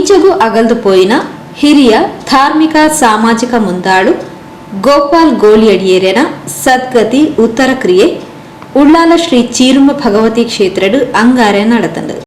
ಇಂಚಗೂ ಅಗಲ್ದುಪೋಯಿನ ಹಿರಿಯ ಧಾರ್ಮಿಕ ಸಾಮಾಜಿಕ ಮುಂದಾಳು ಗೋಪಾಲ್ ಗೋಳಿಯಡಿಯೇರನ ಸದ್ಗತಿ ಉತ್ತರ ಕ್ರಿಯೆ ಉಳ್ಳಾಲ ಶ್ರೀ ಚೀರುಮ ಭಗವತಿ ಕ್ಷೇತ್ರಡು ಅಂಗಾರೆ നടത്തുന്നത്.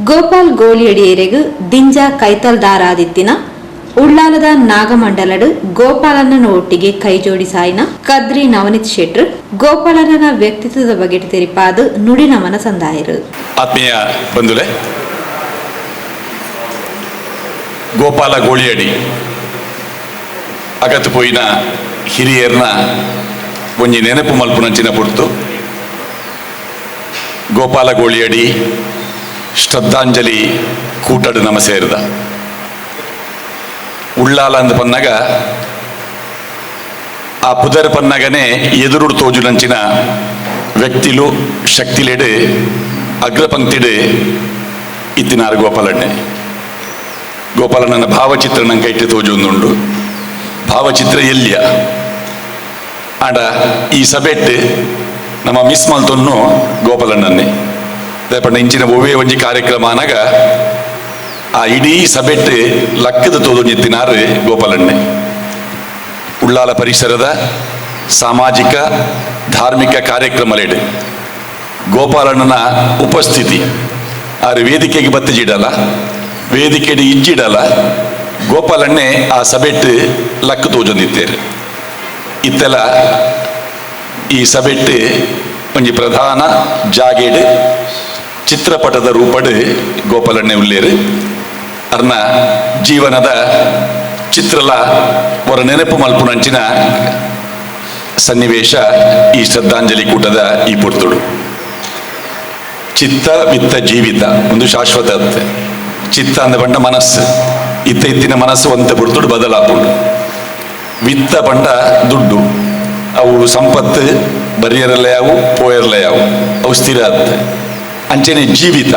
ಗೋಪಾಲ್ ಗೋಳಿಯಡಿಯೇರೆಗು ದಿಂಜ ಕೈತಲ್ದಾರಾದಿತ್ತಿನ ಉಳ್ಳಾಲದ ನಾಗಮಂಡಲಡು ಗೋಪಾಲಣ್ಣನ ಒಟ್ಟಿಗೆ ಕೈಜೋಡಿ ಸಾಯಿನ ಕದ್ರಿ ನವನೀತ್ ಶೆಟ್ರು ಗೋಪಾಲಣ್ಣನ ವ್ಯಕ್ತಿತ್ವದ ಬಗ್ಗೆ ತೆರಿಪಾದು ನುಡಿ ನಮನ ಸಂದಾಯರು. ಆತ್ಮೀಯ ಬಂಧುಲೆ, ಗೋಪಾಲ ಗೋಳಿಯಡಿ ಅಗತು ಪೋಯಿನ ಹಿರಿಯರ್ನ ಒಂಜಿ ನೆನಪು ಮಲ್ಪುನಂಚಿನ ಪುರ್ತು ಗೋಪಾಲ ಗೋಳಿಯಡಿ ಶ್ರದ್ಧಾಂಜಲಿ ಕೂಟಡು ನಮ ಸೇರಿದ ಉಳ್ಳಾಲ ಅಂದ ಪನ್ನಗ ಆ ಪುದರ್ ಪನ್ನಗನೆ ಎದುರುಡು ತೋಜುನಂಚಿನ ವ್ಯಕ್ತಿಲು ಶಕ್ತಿಲೆಡು ಅಗ್ರಪಂಕ್ತಿಡು ಇತ್ತಿನಾರು ಗೋಪಾಲಣ್ಣನ ಭಾವಚಿತ್ರ ನಂಗೆ ಇಟ್ಟು ತೋಜುಂದುಂಡು. ಭಾವಚಿತ್ರ ಎಲ್ಯ ಆಂಡ ಈ ಸಭೆಟ್ಟು ನಮ್ಮ ಮಿಸ್ ಮಲ್ತೊನ್ನು ಗೋಪಾಲಣ್ಣನ್ನೇ ದಯಪಂಡ ಇಂಚಿನ ಒವೇ ಒಂಜಿ ಕಾರ್ಯಕ್ರಮ ಅನಗ ಆ ಇಡೀ ಸಭೆಟ್ಟು ಲಕ್ಕದ ತೋದೊಂಜಿತ್ತಿನಾರು ಗೋಪಾಲಣ್ಣೆ. ಉಳ್ಳಾಲ ಪರಿಸರದ ಸಾಮಾಜಿಕ ಧಾರ್ಮಿಕ ಕಾರ್ಯಕ್ರಮಲೆಡು ಗೋಪಾಲಣ್ಣನ ಉಪಸ್ಥಿತಿ ಆರು ವೇದಿಕೆಗೆ ಬತ್ತಿಜಿಡಲ್ಲ, ವೇದಿಕೆಡು ಇಜ್ಜಿಡಲ್ಲ, ಗೋಪಾಲಣ್ಣೆ ಆ ಸಭೆಟ್ಟು ಲಕ್ಕ ತೋಜೊಂದಿತ್ತೇರು. ಇತ್ತೆಲ ಈ ಸಭೆಟ್ಟು ಒಂಜಿ ಪ್ರಧಾನ ಜಾಗೇಡು ಚಿತ್ರಪಟದ ರೂಪಡು ಗೋಪಾಲಣ್ಣೆ ಉಳ್ಳೇರು. ಅರ್ನ ಜೀವನದ ಚಿತ್ರಲ ಅವರ ನೆನಪು ಮಲ್ಪುನಂಚಿನ ಸನ್ನಿವೇಶ ಈ ಶ್ರದ್ಧಾಂಜಲಿ ಕೂಟದ ಈ ಪುರ್ತುಡು. ಚಿತ್ತ ವಿತ್ತ ಜೀವಿತ ಒಂದು ಶಾಶ್ವತ ಚಿತ್ತ ಅಂದ ಪಂಡ ಮನಸ್ಸು, ಇತ್ತಿನ ಮನಸ್ಸು ಒಂತ ಪುರ್ತುಡು ಬದಲಾಪುಂಡು. ವಿತ್ತ ಪಂಡ ದುಡ್ಡು, ಅವು ಸಂಪತ್ತು ಬರಿಯರಲ್ಲೇ ಅವು ಪೋಯರ್ಲೇ ಅವು ಸ್ಥಿರ ಅಂಚನೆ ಜೀವಿತ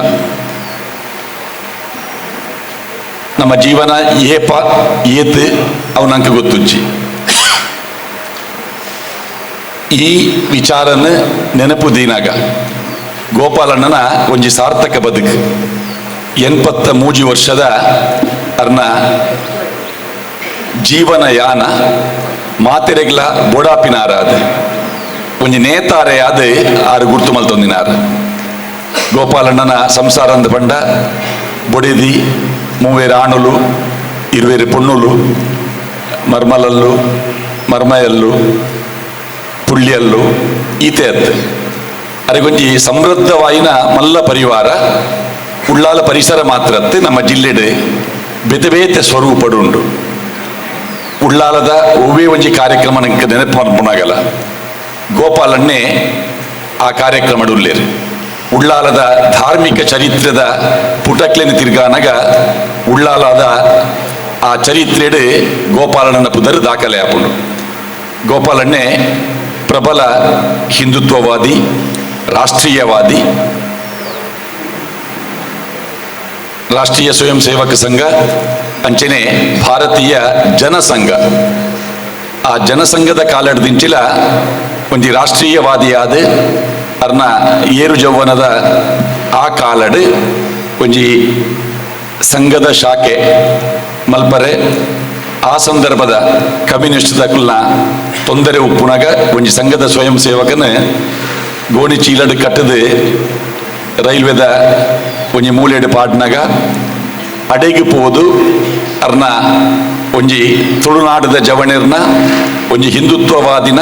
ನಮ್ಮ ಜೀವನ ಏಪ ಏತ್ ಅವು ನಂಗೆ ಗೊತ್ತುಜ್ಜಿ. ಈ ವಿಚಾರನ ನೆನಪು ದೀನಾಗ ಗೋಪಾಲಣ್ಣನ ಒಂಜಿ ಸಾರ್ಥಕ ಬದುಕು 83 ವರ್ಷದ ಅರ್ನ ಜೀವನ ಯಾನ ಮಾತೆರೆಗ್ಲ ಬೋಡಾಪಿನಾರಾದ ಒಂಜಿ ನೇತಾರೆಯಾದ ಆರು ಗುರ್ತು ಮಲ್ತೊಂದಿನಾರ. ಗೋಪಾಲಣ್ಣನ ಸಂಸಾರ ಅಂದ ಪಂಡ ಬೊಡೆದಿ 3 ಆಣುಲು 20 ಪೊಣ್ಣುಲು ಮರ್ಮಲಲ್ಲು ಮರ್ಮಯಲ್ಲು ಪುಳ್ಳಿಯಲ್ಲು ಈತೆ ಅರೆಗೊಂಜಿ ಸಮೃದ್ಧವಾಯಿನ ಮಲ್ಲ ಪರಿವಾರ ಉಳ್ಳಾಲ ಪರಿಸರ ಮಾತ್ರ ನಮ್ಮ ಜಿಲ್ಲೆಡೆ ಬೇತೆ ಸ್ವರೂಪಡು ಉಂಡು. ಉಳ್ಳಾಲದ ಒವ್ವೇ ಒಂಜಿ ಕಾರ್ಯಕ್ರಮ ನಂಗೆ ನೆನಪು ಮನ್ಪುನಾಗಲ್ಲ, ಗೋಪಾಲಣ್ಣೆ ಆ ಕಾರ್ಯಕ್ರಮ ಉಳ್ಳೇರು. ಉಳ್ಳಾಲದ ಧಾರ್ಮಿಕ ಚರಿತ್ರದ ಪುಟಕ್ಲೆನ ತಿರ್ಗಾನಗ ಉಳ್ಳಾಲದ ಆ ಚರಿತ್ರೆಡು ಗೋಪಾಲಣ್ಣನ ಪುದರ್ ದಾಖಲೆ ಆಪುಂಡು. ಗೋಪಾಲಣ್ಣೆ ಪ್ರಬಲ ಹಿಂದುತ್ವವಾದಿ, ರಾಷ್ಟ್ರೀಯವಾದಿ, ರಾಷ್ಟ್ರೀಯ ಸ್ವಯಂ ಸೇವಕ ಸಂಘ ಅಂಚನೆ ಭಾರತೀಯ ಜನಸಂಘ, ಆ ಜನಸಂಘದ ಕಾಲಡ್ದಿಂಚಿಲ ಒಂಜಿ ರಾಷ್ಟ್ರೀಯವಾದಿಯಾದ ಅರ್ನ ಏರು ಜೌವನದ ಆ ಕಾಲಡ್ ಒಂಜಿ ಸಂಘದ ಶಾಖೆ ಮಲ್ಪರೆ ಆ ಸಂದರ್ಭದ ಕಮ್ಯುನಿಸ್ಟ್ದಕ್ಲ ತೊಂದರೆ ಉಪ್ಪುನಾಗ ಒಂಜಿ ಸಂಘದ ಸ್ವಯಂ ಸೇವಕನ ಗೋಣಿ ಚೀಲಡ್ ಕಟ್ಟದು ರೈಲ್ವೆದ ಒಂಜಿ ಮೂಲೆಡು ಪಾಡ್ನಾಗ ಅಡೆಗೆ ಪೋದು ಅರ್ನ ಒಂಜಿ ತುಳುನಾಡದ ಜವಣಿರ್ನ ಒಂಜಿ ಹಿಂದುತ್ವವಾದಿನ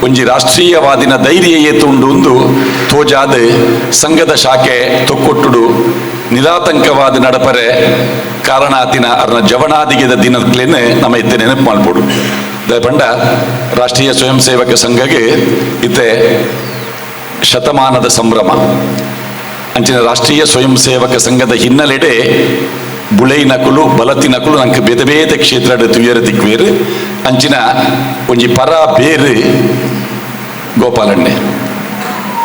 ಒಂಜಿ ರಾಷ್ಟ್ರೀಯವಾದಿನ ಧೈರ್ಯ ಏತುಂಡು ಒಂದು ತೋಜಾದ ಸಂಘದ ಶಾಖೆ ತೊಕ್ಕೊಟ್ಟುಡು ನಿರಾತಂಕವಾದ ನಡಪರೆ ಕಾರಣಾತಿನ ಅರ್ನ ಜವಣಾದಿಗೆದ ದಿನಕ್ಲೇನೆ ನಮ್ಮ ಇತ್ತೆ ನೆನಪು ಮಾಡ್ಬೋಡು ಪಂಡ ರಾಷ್ಟ್ರೀಯ ಸ್ವಯಂ ಸೇವಕ ಸಂಘಗೆ ಇತ್ತೆ ಶತಮಾನದ ಸಂಭ್ರಮ ಅಂಚಿನ ರಾಷ್ಟ್ರೀಯ ಸ್ವಯಂ ಸೇವಕ ಸಂಘದ ಹಿನ್ನೆಲೆಡೆ ಬುಳೈನಕುಲು ಬಲತಿನಕುಲು ನಂಗೆ ಬೇತೆ ಬೇತೆ ಕ್ಷೇತ್ರ ತುಯರ ದಿಕ್ವೇರು ಅಂಚಿನ ಒಂಜಿ ಪರ ಬೇರು ಗೋಪಾಲಣ್ಣೆ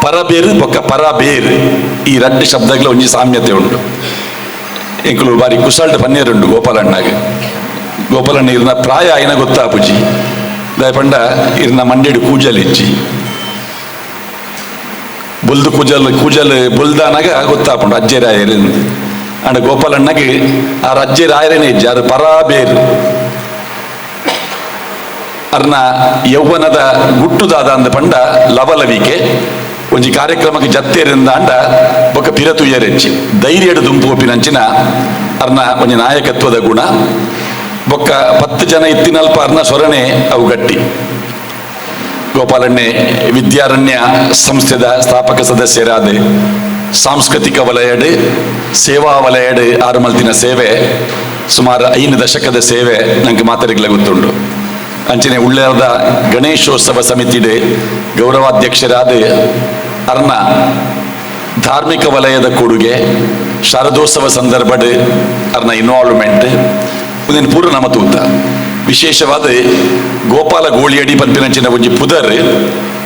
ಪರಬೇರು ಬೊಕ್ಕ ಪರಬೇರು ಈ ಎರಡು ಶಬ್ದಗಳ ಒಂಜಿ ಸಾಮ್ಯತೆ ಉಂಟು ಎಂಕುಲು ಬಾರಿ ಕುಸಲ್ಟ್ ಪನ್ನೀರುಂಡು ಗೋಪಾಲಣ್ಣಗೆ ಗೋಪಾಲಣ್ಣ ಇರ್ನ ಪ್ರಾಯ ಆಯ್ನ ಗೊತ್ತಾಪುಜಿ ದಯಪಂಡ ಇರ್ನ ಮಂಡ್ಯಡು ಕೂಜಲ್ ಇಚ್ಚಿ ಬುಲ್ದು ಕೂಜಲ್ ಬುಲ್ದಾನಾಗ ಗೊತ್ತಾಪುಂಡು ಅಜ್ಜೆರಾಯರಿಂದ ಅಂಡ್ ಗೋಪಾಲಣ್ಣಗೆ ಆ ಅಜ್ಜೆರಾಯರೇನೆ ಇಜ್ಜಿ ಅದು ಪರಾಬೇರು ಅರ್ನ ಯೌವನದ ಗುಟ್ಟುದಾದ ಅಂದ ಪಂಡ ಲವಲವಿಕೆ ಒಂಜಿ ಕಾರ್ಯಕ್ರಮಕ್ಕೆ ಜತ್ತೇರಿಂದ ಅಂಡ ಬೊಕ್ಕ ಪಿರತುಯ್ಯರೆಚ್ಚಿ ಧೈರ್ಯಡು ದುಂಪು ಒಪ್ಪಿನಂಚಿನ ಅರ್ನ ಒಂಜಿ ನಾಯಕತ್ವದ ಗುಣ ಬೊಕ್ಕ 10 ಜನ ಇತ್ತಿನಲ್ಪ ಅರ್ನ ಸೊರಣೆ ಅವು ಗಟ್ಟಿ ಗೋಪಾಲಣ್ಣೆ ವಿದ್ಯಾರಣ್ಯ ಸಂಸ್ಥೆದ ಸ್ಥಾಪಕ ಸದಸ್ಯರಾದ ಸಾಂಸ್ಕೃತಿಕ ವಲಯಡ್ ಸೇವಾ ವಲಯಡ್ ಆರು ಮಲ್ತಿನ ಸೇವೆ ಸುಮಾರು 5 ದಶಕದ ಸೇವೆ ನಂಗೆ ಮಾತಾಡಿಗ್ಲ ಗೊತ್ತುಂಡು ಅಂಚನೆ ಉಳ್ಳಾರದ ಗಣೇಶೋತ್ಸವ ಸಮಿತಿಡೆ ಗೌರವಾಧ್ಯಕ್ಷರಾದ ಅರ್ನ ಧಾರ್ಮಿಕ ವಲಯದ ಕೊಡುಗೆ ಶಾರದೋತ್ಸವ ಸಂದರ್ಭಡ್ ಅರ್ನ ಇನ್ವಾಲ್ವ್ಮೆಂಟ್ ಒಂದಿನ ಪೂರ್ವ ನಮ್ಮ ತೂತ ವಿಶೇಷವಾದ ಗೋಪಾಲ ಗೋಳಿಯಡಿ ಪಂಪಿನಂಚಿನ ಒಂಜಿ ಪುದರ್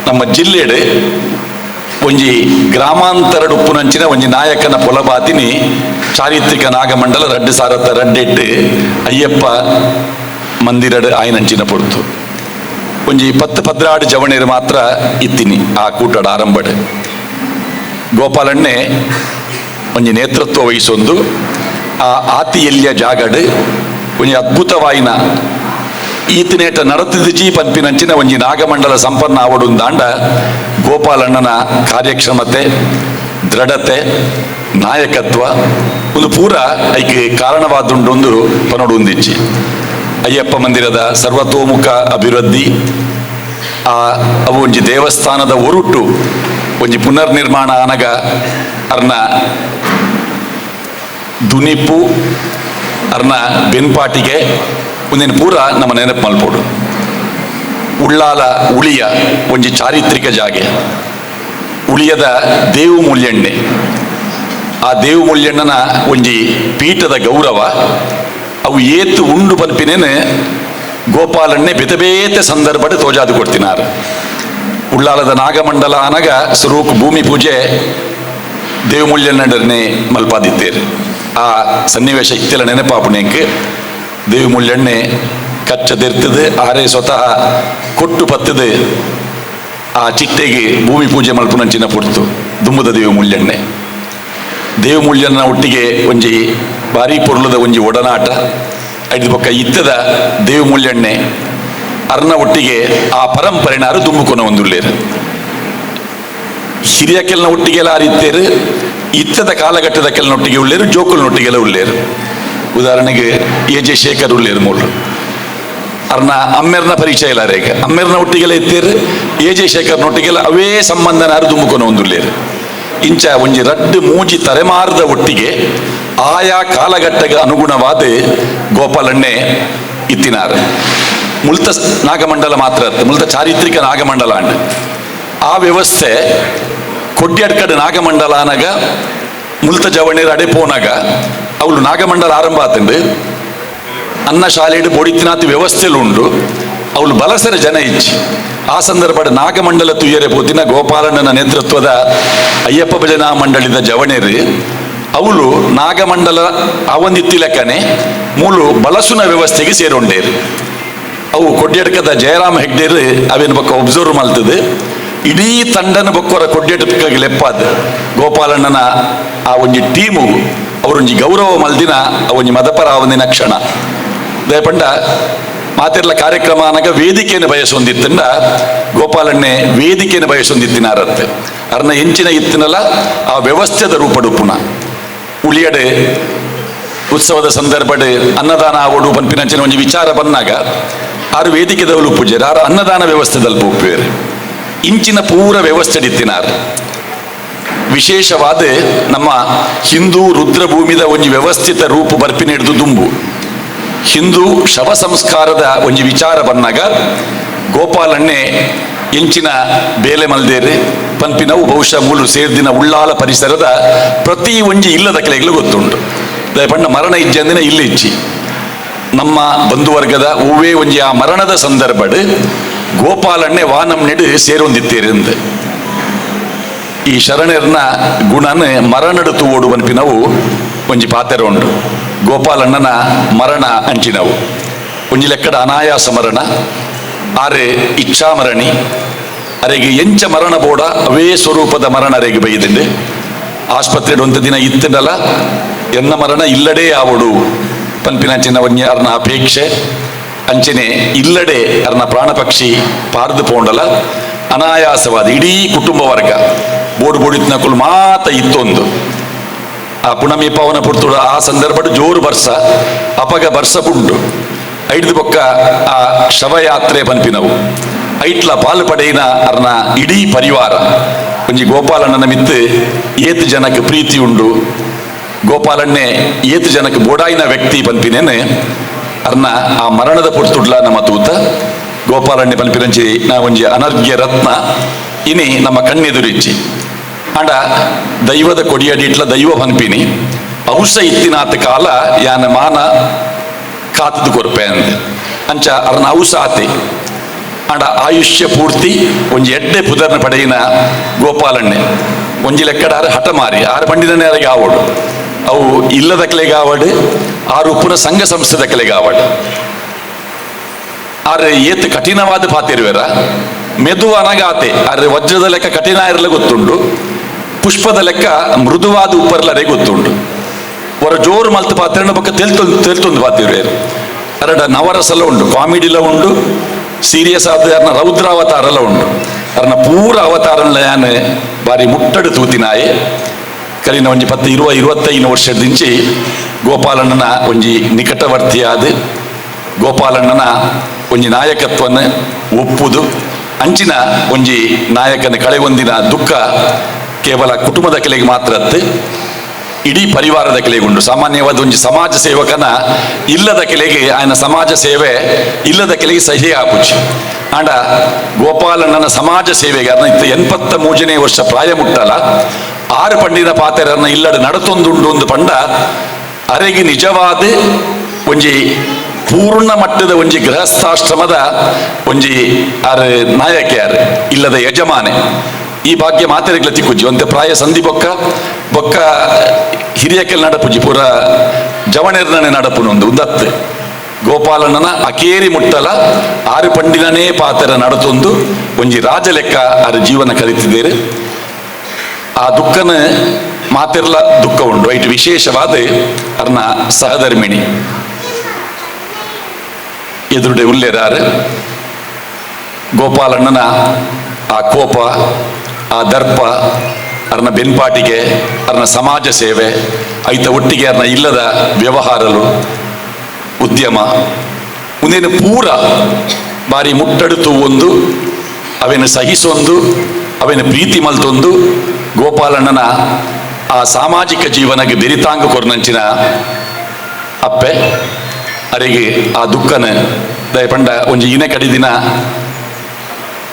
ನಮ್ಮ ಜಿಲ್ಲೆಡ್ ಒಂಜಿ ಗ್ರಾಮಾಂತರ ಉಪ್ಪುನಂಚಿನ ಒಂಜಿ ನಾಯಕನ ಪೊಲಬಾತಿನಿ ಚಾರಿತ್ರಿಕ ನಾಗಮಂಡಲ ರಡ್ಡು ಸಾರತ್ತ ರಡ್ಡೆಟ್ಟು ಅಯ್ಯಪ್ಪ ಮಂದಿರಡ್ ಆಯ್ನಂಚಿನ ಪೊರ್ತು ಒಂಜಿ 10-16 ಜವಣೇರು ಮಾತ್ರ ಇತ್ತಿನಿ ಆ ಕೂಟದ ಆರಂಭಡ್ ಗೋಪಾಲಣ್ಣೆ ಒಂಜಿ ನೇತೃತ್ವ ವಹಿಸೊಂದು ಆ ಆತಿಯಲ್ಯ ಜಾಗಡ್ ಒಂಜಿ ಅದ್ಭುತವಾಯಿನ ಈತನೇಟ ನಡತಿದಿಜಿ ಪಂಪಿನಂಚಿನ ಒಂಜಿ ನಾಗಮಂಡಲ ಸಂಪನ್ನ ಆವಡುಂದಾಂಡ ಗೋಪಾಲಣ್ಣನ ಕಾರ್ಯಕ್ಷಮತೆ ದೃಢತೆ ನಾಯಕತ್ವ ಒಂದು ಪೂರ ಐಕೆ ಕಾರಣವಾದುಂಡೊಂದು ಪನೊಡುಂದಿಜ್ಜಿ ಅಯ್ಯಪ್ಪ ಮಂದಿರದ ಸರ್ವತೋಮುಖ ಅಭಿವೃದ್ಧಿ ಅವು ಒಂಜಿ ದೇವಸ್ಥಾನದ ಒರುಟು ಒಂಜಿ ಪುನರ್ ನಿರ್ಮಾಣ ಆನಗ ಅರ್ನ ದುನಿಪು ಅರ್ನ ಬೆನ್ಪಾಟಿಗೆ ಒಂದಿನ ಪೂರ ನಮ್ಮ ನೆನಪು ಮಲ್ಪೋಡು ಉಳ್ಳಾಲ ಉಳಿಯ ಒಂಜಿ ಚಾರಿತ್ರಿಕ ಜಾಗೆ ಉಳಿಯದ ದೇವು ಮೂಲ್ಯಣ್ಣೆ ಆ ದೇವು ಮೂಲ್ಯಣ್ಣನ ಒಂಜಿ ಪೀಠದ ಗೌರವ ಅವು ಏತು ಉಂಡು ಪನ್ಪಿನೇನೆ ಗೋಪಾಲಣ್ಣೆ ಬೇತೆ ಬೇತೆ ಸಂದರ್ಭಡ್ ತೋಜಾದು ಕೊಡ್ತಿನಾರು ಉಳ್ಳಾಲದ ನಾಗಮಂಡಲ ಅನಗ ಸ್ವರೂಪ್ ಭೂಮಿ ಪೂಜೆ ದೇವು ಮೂಲ್ಯಣ್ಣನೇ ಮಲ್ಪಾದಿದ್ದೇರು ಆ ಸನ್ನಿವೇಶ ಇತ್ತೆಲ್ಲ ನೆನಪಾಪುಣೆಂಗೆ ದೇವು ಮೂಲ್ಯಣ್ಣೆ ಕಚ್ಚದಿರ್ತದೆ ಆರೇ ಸ್ವತಃ ಕೊಟ್ಟು ಪತ್ತದು ಆ ಚಿಟ್ಟೆಗೆ ಭೂಮಿ ಪೂಜೆ ಮಲ್ಪುನಂಚಿನ ಪುರ್ತು ದುಂಬುದ ದೇವು ಮೂಲ್ಯಣ್ಣೆ ದೇವು ಮೂಲ್ಯನ ಒಟ್ಟಿಗೆ ಒಂಜಿ ಭಾರಿ ಪೊರ್ಲದ ಒಂಜಿ ಒಡನಾಟ ಐದು ಪಕ್ಕ ಇತ್ತದ ದೇವು ಮೂಲ್ಯಣ್ಣೆ ಅರ್ನ ಒಟ್ಟಿಗೆ ಆ ಪರಂಪರೆನಾರು ದುಂಬುಕೊನ ಒಂದುಳ್ಳೇರು ಹಿರಿಯ ಕೆಲ್ನ ಒಟ್ಟಿಗೆಲ್ಲ ಆರಿತ್ತೇರು ಇತ್ತದ ಕಾಲಘಟ್ಟದ ಕೆಲ್ನೊಟ್ಟಿಗೆ ಉಳ್ಳೇರು ಜೋಕಲ್ನೊಟ್ಟಿಗೆಲ್ಲ ಉಳ್ಳೇರು ಉದಾಹರಣೆಗೆ ಎ.ಜೆ. ಶೇಖರ್ ಉಳ್ಳೇರು ಮೂರು ಅರ್ನ ಅಮ್ಮೆರ್ನ ಪರಿಚಯ ಇಲ್ಲ ರೇಖ ಅಮ್ಮೆರ್ನ ಒಟ್ಟಿಗೆಲ್ಲ ಇತ್ತೇರು ಎ.ಜೆ. ಶೇಖರ್ನೊಟ್ಟಿಗೆಲ್ಲ ಅವೇ ಸಂಬಂಧನಾರು ದುಂಬುಕೊನ ಒಂದುಳ್ಳೇರು ಇಂಚ ಒಂಜಿ ರಡ್ಡು ಮೂಜಿ ತಲೆಮಾರದ ಒಟ್ಟಿಗೆ ಆಯಾ ಕಾಲಘಟ್ಟಗೆ ಅನುಗುಣವಾದ ಗೋಪಾಲಣ್ಣೆ ಇತ್ತಿನಾರು ಮುಲ್ತ ನಾಗಮಂಡಲ ಮಾತ್ರ ಮುಲ್ತ ಚಾರಿತ್ರಿಕ ನಾಗಮಂಡಲ ಅಂಡ್ ಆ ವ್ಯವಸ್ಥೆ ಕೊಡ್ಯಡ್ಕಡ್ ನಾಗಮಂಡಲ ಅನಗ ಮುಲ್ತ ಜವಣೀರ್ ಅಡೆ ಪೋನಾಗ ಅವಳು ನಾಗಮಂಡಲ ಆರಂಭ ಆತಂಡು ಅನ್ನ ಶಾಲೆಡ್ ಬೊಡಿತಿನಾತಿ ವ್ಯವಸ್ಥೆಲು ಉಂಡು ಅವಳು ಬಲಸರ ಜನ ಇಚ್ಚಿ ಆ ಸಂದರ್ಭದ ನಾಗಮಂಡಲ ತುಯ್ಯರೆ ಪೋತಿನ ಗೋಪಾಲಣ್ಣನ ನೇತೃತ್ವದ ಅಯ್ಯಪ್ಪ ಭಜನಾ ಮಂಡಳಿದ ಜವಣೇರು ಅವಳು ನಾಗಮಂಡಲ ಅವೊಂದಿತ್ತಿ ಲೆಕ್ಕನೆ ಮೂಲು ಬಲಸುನ ವ್ಯವಸ್ಥೆಗೆ ಸೇರೊಂಡೇರು ಅವು ಕೊಡ್ಯಡ್ಕದ ಜಯರಾಮ ಹೆಗ್ಡೇರು ಅವೇನು ಬೊಕ್ಕ ಒಬ್ಸರ್ವ್ ಮಲ್ತದೆ ಇಡೀ ತಂಡನ ಬೊಕ್ಕವರ ಕೊಡ್ಯಡ್ಕಗೆ ಲೆಪ್ಪಾದ ಗೋಪಾಲಣ್ಣನ ಆ ಒಂಜಿ ಟೀಮು ಅವರೊಂಜಿ ಗೌರವ ಮಲ್ದಿನ ಅವೊಂಜಿ ಮದಪರ ಅವನಿನ ಕ್ಷಣ ದಯಪಂಡ ಮಾತೆರ್ಲ ಕಾರ್ಯಕ್ರಮ ಅನಗ ವೇದಿಕೆಯನ್ನು ಬಯಸೊಂದಿತ್ತಂಡ ಗೋಪಾಲಣ್ಣೆ ವೇದಿಕೆಯನ್ನು ಬಯಸೊಂದಿತ್ತಿನಾರತ್ತೆ ಅರ್ನ ಹೆಂಚಿನ ಇತ್ತಿನಲ್ಲ ಆ ವ್ಯವಸ್ಥೆದ ರೂಪಡು ಪುನಃ ಉಳಿಯಡೆ ಉತ್ಸವದ ಸಂದರ್ಭಡ್ ಅನ್ನದಾನ ಆವಡು ಪನ್ಪಿನಂಚಿನ ಒಂಜಿ ವಿಚಾರ ಬಂದಾಗ ಆರು ವೇದಿಕೆದವಲು ಪೂಜೆರು ಆರು ಅನ್ನದಾನ ವ್ಯವಸ್ಥೆದಲ್ಲಿ ಉಪ್ಪೇರು ಇಂಚಿನ ಪೂರ ವ್ಯವಸ್ಥೆ ಇತ್ತಿನಾರು ವಿಶೇಷವಾದ ನಮ್ಮ ಹಿಂದೂ ರುದ್ರಭೂಮಿದ ಒಂಜಿ ವ್ಯವಸ್ಥಿತ ರೂಪ ಬರ್ಪಿನ ಹಿಡಿದು ದುಂಬು ಹಿಂದೂ ಶವ ಸಂಸ್ಕಾರದ ಒಂಜಿ ವಿಚಾರ ಬಂದಾಗ ಗೋಪಾಲಣ್ಣೆ ಎಂಚಿನ ಬೇಲೆ ಮಲ್ದೇರಿ ಪಂಪಿನವು ಬಹುಶಃ ಮೂಲು ಸೇರ್ದಿನ ಉಳ್ಳಾಲ ಪರಿಸರದ ಪ್ರತಿ ಒಂಜಿ ಇಲ್ಲದ ಕಲೆಗಳು ಗೊತ್ತುಂಟು ಪಂಡ ಮರಣ ಇಜ್ಜಂದಿನ ಇಲ್ಲ ಇಚ್ಚಿ ನಮ್ಮ ಬಂಧುವರ್ಗದ ಹೂವೇ ಒಂಜಿ ಆ ಮರಣದ ಸಂದರ್ಭಡ್ ಗೋಪಾಲಣ್ಣೆ ವಾನಂ ನೆಡು ಸೇರೊಂದಿತ್ತೇರಿಂದ ಈ ಶರಣರ್ನ ಗುಣನ ಮರಣಡು ತೂವೋಡು ಪನ್ಪಿನವು ಒಂಜಿ ಪಾತೆರ ಉಂಡು ಗೋಪಾಲಣ್ಣನ ಮರಣ ಅಂಚಿನವು ಒಂಜಿ ಲೆಕ್ಕಡ ಅನಾಯಾಸ ಮರಣ ಆರೆ ಇಚ್ಛಾಮರಣಿ ಅರೆಗೆ ಎಂಚ ಮರಣ ಬೋಡ ಅವೇ ಸ್ವರೂಪದ ಮರಣ ಅರೆಗೆ ಬೈದಿದೆ ಆಸ್ಪತ್ರೆಡ್ ಒಂದು ದಿನ ಇತ್ತನಲ್ಲ ಎನ್ನ ಮರಣ ಇಲ್ಲಡೇ ಆವಡು ಪನ್ಪಿನಂಚಿನ ಒಂಜಿ ಅರ್ನ ಅಪೇಕ್ಷೆ ಅಂಚನೆ ಇಲ್ಲಡೆ ಅರ್ನ ಪ್ರಾಣ ಪಕ್ಷಿ ಪಾರ್ದು ಪೋಂಡಲ ಅನಾಯಾಸವಾದ ಇಡೀ ಕುಟುಂಬ ವರ್ಗ ಬೋಡು ಬೋಡಿತ್ನ ಕುಲ್ ಮಾತ ಇತ್ತೊಂದು ಆ ಪುಣಮಿ ಪವನ ಪುರ್ತುಡು ಆ ಸಂದರ್ಭಡ್ ಜೋರು ಬರ್ಸ ಅಪಗ ಬರ್ಸ ಪುಂಡು ಐಡ್ದು ಬೊಕ್ಕ ಆ ಶವಯಾತ್ರೆ ಪನ್ಪಿನವು ಐಟ್ಲ ಪಾಲು ಪಡೆಯಿನ ಅರ್ನ ಇಡೀ ಪರಿವಾರ ಒಂಜಿ ಗೋಪಾಲಣ್ಣನ ಮಿತ್ತು ಏತು ಜನಕ್ಕೆ ಪ್ರೀತಿ ಉಂಡು ಗೋಪಾಲಣ್ಣೆ ಏತು ಜನಕ್ಕೆ ಬೋಡಾಯಿನ ವ್ಯಕ್ತಿ ಪನ್ಪಿನೇನೆ ಅರ್ನ ಆ ಮರಣದ ಪುರ್ತುಡ್ಲ ನಮ್ಮ ತೂತ ಗೋಪಾಲಣ್ಣೆ ಪನ್ಪಿನಂಚಿ ನಾ ಒಂಜಿ ಅನರ್ಘ್ಯ ರತ್ನ ಇನಿ ನಮ್ಮ ಕಣ್ಣೆದುರಿಚ್ಚಿ ಅಂಡ ದೈವದ ಕೊಡಿಯಡಿಟ್ಲ ದೈವ ಪನ್ಪಿನಿ ಔಷ ಇತ್ತಿನಾತ ಕಾಲ ಯಾನ ಮಾನ ಕಾತದು ಕೊರ್ಪೆ ಅಂದ ಅಂಚ ಅರ್ನ ಔಷ ಆತಿ ಅಂಡ ಆಯುಷ್ಯ ಪೂರ್ತಿ ಒಂಜಿ ಎಡ್ಡೆ ಪುದರ್ನ ಪಡೆಯಿನ ಗೋಪಾಲಣ್ಣೆ ಒಂಜಿ ಲೆಕ್ಕಡ ಹಠಮಾರಿ ಆರು ಪಂಡಿತನೇ ಅರಗೆ ಆವಡು ಅವು ಇಲ್ಲದ ಕಲೆಗೆ ಆವಡು ಆರು ಪುನಃ ಸಂಘ ಸಂಸ್ಥೆದ ಕಲೆಗೆ ಆವಡು ಆದ್ರೆ ಏತ್ ಕಠಿಣವಾದ ಪಾತಿರುವೆರ ಮೆದು ಅನಗಾತೆ ಆದ್ರೆ ವಜ್ರದ ಲೆಕ್ಕ ಕಠಿಣ ಇರಲ ಗೊತ್ತುಂಡು ಪುಷ್ಪದ ಲೆಕ್ಕ ಮೃದುವಾದ ಉಪ್ಪರ್ಲರೆ ಗೊತ್ತುಂಡು ಅವರ ಜೋರು ಮಲ್ತು ಪಾತ್ರೆನ ಪಕ್ಕ ತೆಲ್ತೊಂದು ಪಾತಿರುವೆರು ಅರಡ ನವರಸಲ ಉಂಡು ಕಾಮಿಡಿಲ ಉಂಡು ಸೀರಿಯಸ್ ಆದ ಅರ್ನ ರೌದ್ರ ಅವತಾರಲ್ಲ ಉಂಡು ಅರ್ನ ಪೂರ ಅವತಾರನ ಯಾನ್ ಬಾರಿ ಮುಟ್ಟಡು ತೂತಿನಾಯೆ ಕಲಿನ ಒಂಜಿ 10-25 ವರ್ಷದಿಂಚಿ ಗೋಪಾಲಣ್ಣನ ಒಂಜಿ ನಿಕಟವರ್ತಿಯಾದ ಗೋಪಾಲಣ್ಣನ ಒಂಜಿ ನಾಯಕತ್ವನ ಒಪ್ಪುದು ಅಂಚಿನ ಒಂಜಿ ನಾಯಕನ ಕಳೆಗೊಂದಿನ ದುಃಖ ಕೇವಲ ಕುಟುಂಬದ ಕೆಲೆಗೆ ಮಾತ್ರ ಇಡೀ ಪರಿವಾರದ ಕೆಲೆಗುಂಡು ಸಾಮಾನ್ಯವಾದ ಒಂಜಿ ಸಮಾಜ ಸೇವಕನ ಇಲ್ಲದ ಕೆಲೆಗೆ ಆಯನ ಸಮಾಜ ಸೇವೆ ಇಲ್ಲದ ಕೆಲೆಗೆ ಸಹಿ ಆಪುಜಿ ಆಂಡ ಗೋಪಾಲಣ್ಣನ ಸಮಾಜ ಸೇವೆಗೆ ಅರ್ನ ಇತ್ತು 83ನೇ ವರ್ಷ ಪ್ರಾಯ ಮುಟ್ಟಲ ಆರು ಪಂಡಿನ ಪಾತೆರನ್ನ ಇಲ್ಲದ ನಡತೊಂದುಂಡು ಒಂದು ಪಂಡ ಅರೆಗೆ ನಿಜವಾದ ಒಂಜಿ ಪೂರ್ಣ ಮಟ್ಟದ ಒಂಜಿ ಗೃಹಸ್ಥಾಶ್ರಮದ ಒಂಜಿ ಆರು ನಾಯಕ ಯಾರು ಇಲ್ಲದ ಯಜಮಾನೆ ಈ ಭಾಗ್ಯ ಮಾತೆರೆಗ್ಲ ತಿಕ್ಕುಜ್ಜಿ ಒಂತೆ ಪ್ರಾಯ ಸಂಧಿ ಬೊಕ್ಕ ಬೊಕ್ಕ ಹಿರಿಯಕೆಲ್ ನಡಪುಜಿ ಪೂರ ಜವಣೆರ್ನನೆ ನಡಪುನೊಂದು ಉದತ್ತು ಗೋಪಾಲಣ್ಣನ ಅಕೇರಿ ಮುಟ್ಟಲ ಆರು ಪಂಡಿನನೇ ಪಾತೆರ ನಡತೊಂದು ಒಂಜಿ ರಾಜ ಲೆಕ್ಕ ಆರು ಜೀವನ ಕಲಿತಿದ್ದೇರು ಆ ದುಃಖನ ಮಾತೆರ್ಲ ದುಃಖ ಉಂಡು ಐಟ್ ವಿಶೇಷವಾದ ಅರ್ನ ಸಹಧರ್ಮಿಣಿ ಎದುರುಡೆ ಉಲ್ಲೇರಾರು ಗೋಪಾಲಣ್ಣನ ಆ ಕೋಪ ಆ ದರ್ಪ ಅರ್ನ ಬೆನ್ಪಾಟಿಗೆ ಅರ್ನ ಸಮಾಜ ಸೇವೆ ಐತ ಒಟ್ಟಿಗೆ ಅರ್ನ ಇಲ್ಲದ ವ್ಯವಹಾರಲು ಉದ್ಯಮ ಮುಂದೇನು ಪೂರ ಬಾರಿ ಮುಟ್ಟಡುತ್ತು ಒಂದು ಅವೇನು ಸಹಿಸೊಂದು ಅವೇನು ಪ್ರೀತಿ ಮಲ್ತೊಂದು ಗೋಪಾಲಣ್ಣನ ಆ ಸಾಮಾಜಿಕ ಜೀವನಕ್ಕೆ ಬೆರಿತಾಂಗ ಕೊರ್ನಂಚಿನ ಅಪ್ಪೆ ಅರೆಗೆ ಆ ದುಃಖನ ದಯಪಂಡ ಒಂಜಿ ಇನೆ ಕಡಿದಿನ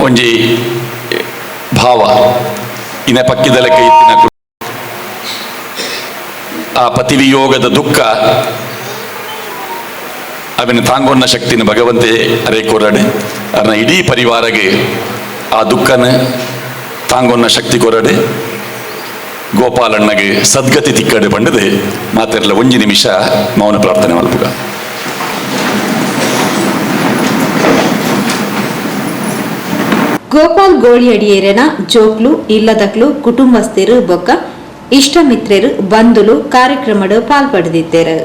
ಒಂಜಿ ಭಾವ ಇನ ಪಕ್ಕಿದ ಲೆಕ್ಕ ಇತ್ತಿನ ಆ ಪತಿವಿಯೋಗದ ದುಃಖ ಅವನ ತಾಂಗೊನ್ನ ಶಕ್ತಿನ ಭಗವಂತೆ ಅರೆ ಕೊರಡೆ ಅರ್ನ ಇಡೀ ಪರಿವಾರಗೆ ಆ ದುಃಖನ ತಾಂಗೊನ್ನ ಶಕ್ತಿ ಕೊರಡೆ ಗೋಪಾಲಣ್ಣಗೆ ಸದ್ಗತಿ ತಿಕ್ಕಡೆ ಪಂಡದೆ ಮಾತೆರ್ಲ ಒಂಜಿ ನಿಮಿಷ ಮೌನ ಪ್ರಾರ್ಥನೆ ಮಲ್ಪುಗ. ಗೋಪಾಲ್ ಗೋಳಿಯಡಿಯೇರನ ಜೋಕ್ಲು ಇಲ್ಲದಕ್ಲು ಕುಟುಂಬಸ್ಥರು ಬೊಕ್ಕ ಇಷ್ಟ ಮಿತ್ರರು ಬಂಧುಲು ಕಾರ್ಯಕ್ರಮಡು ಪಾಲ್ಪಡೆದಿದ್ದರು.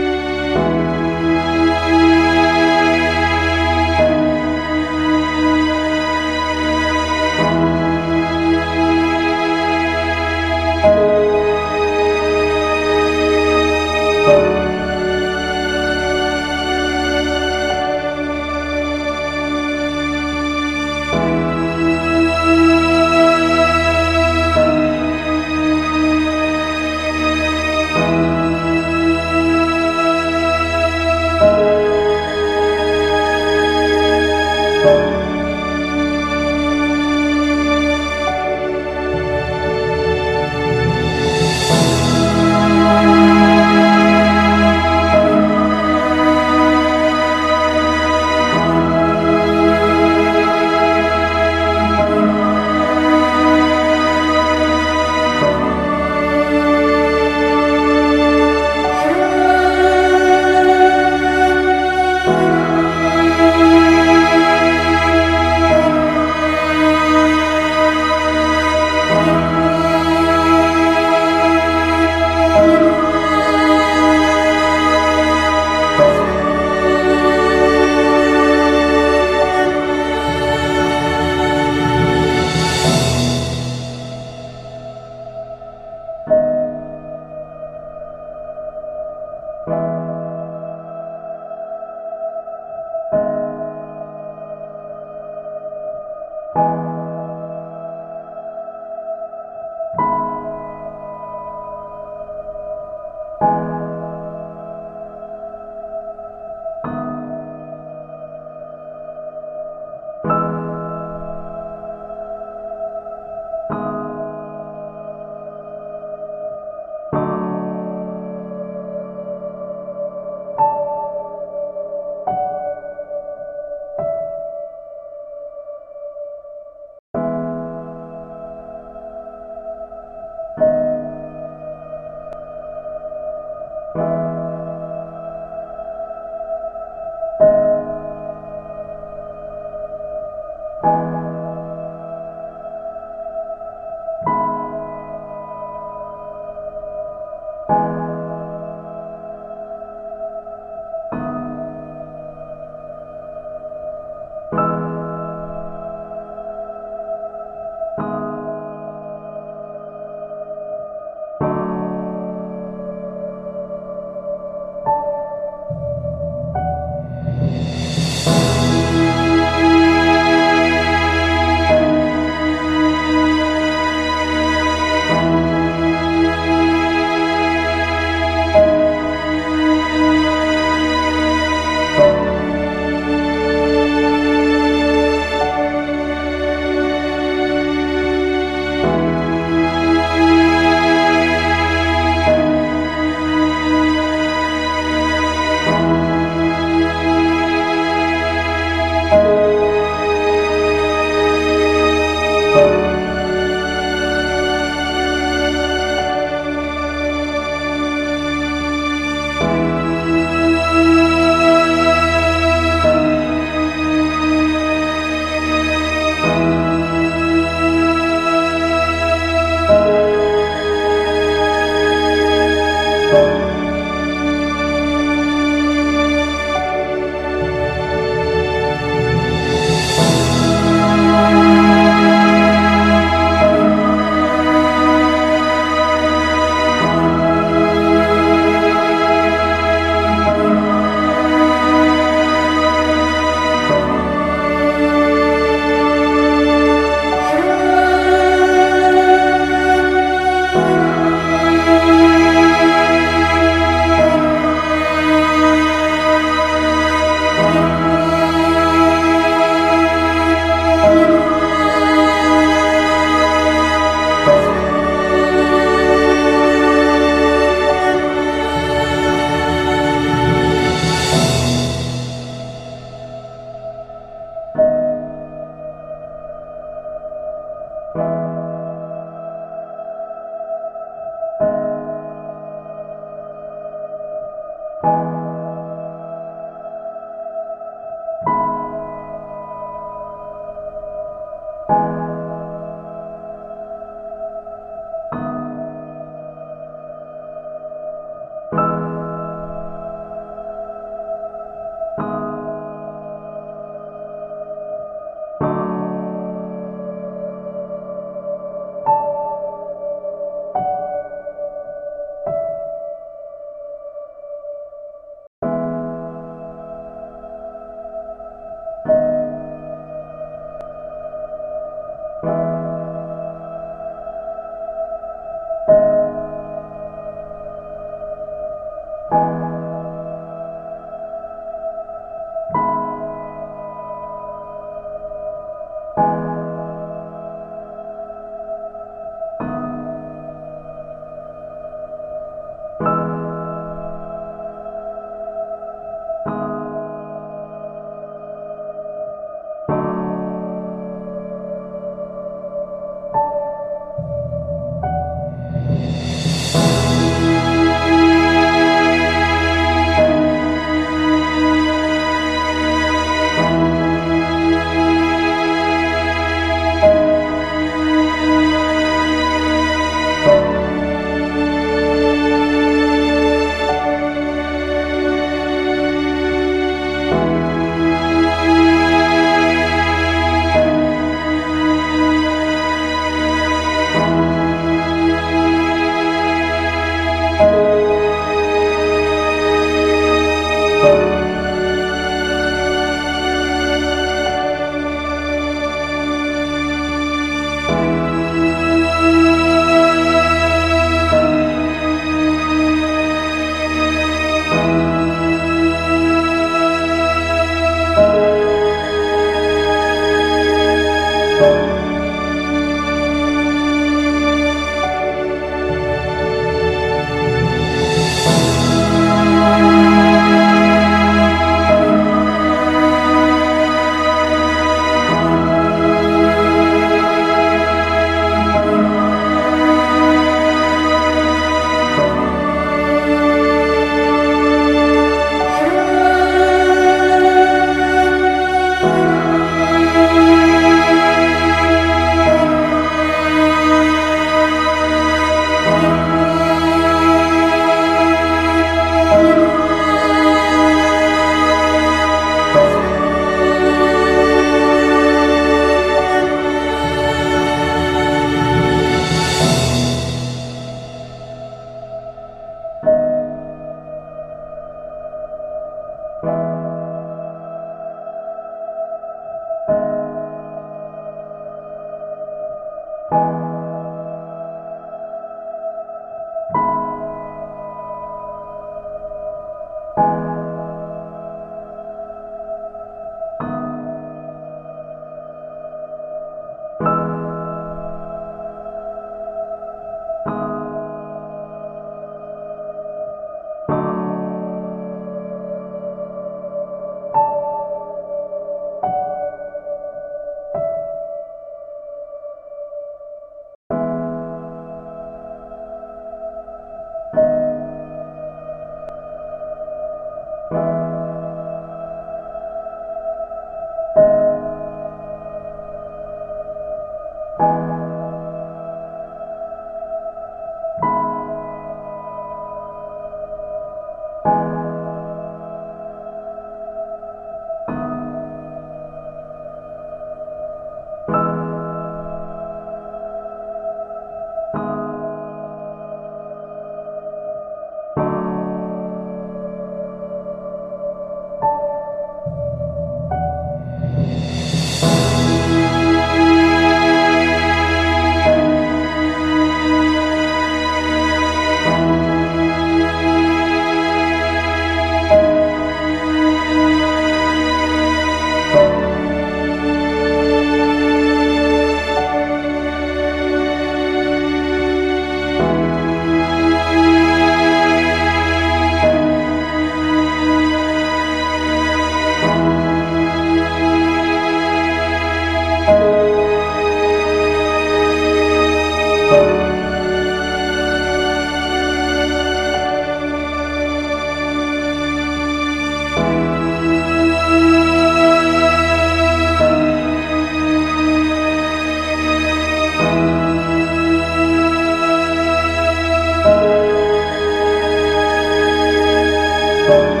Thank you.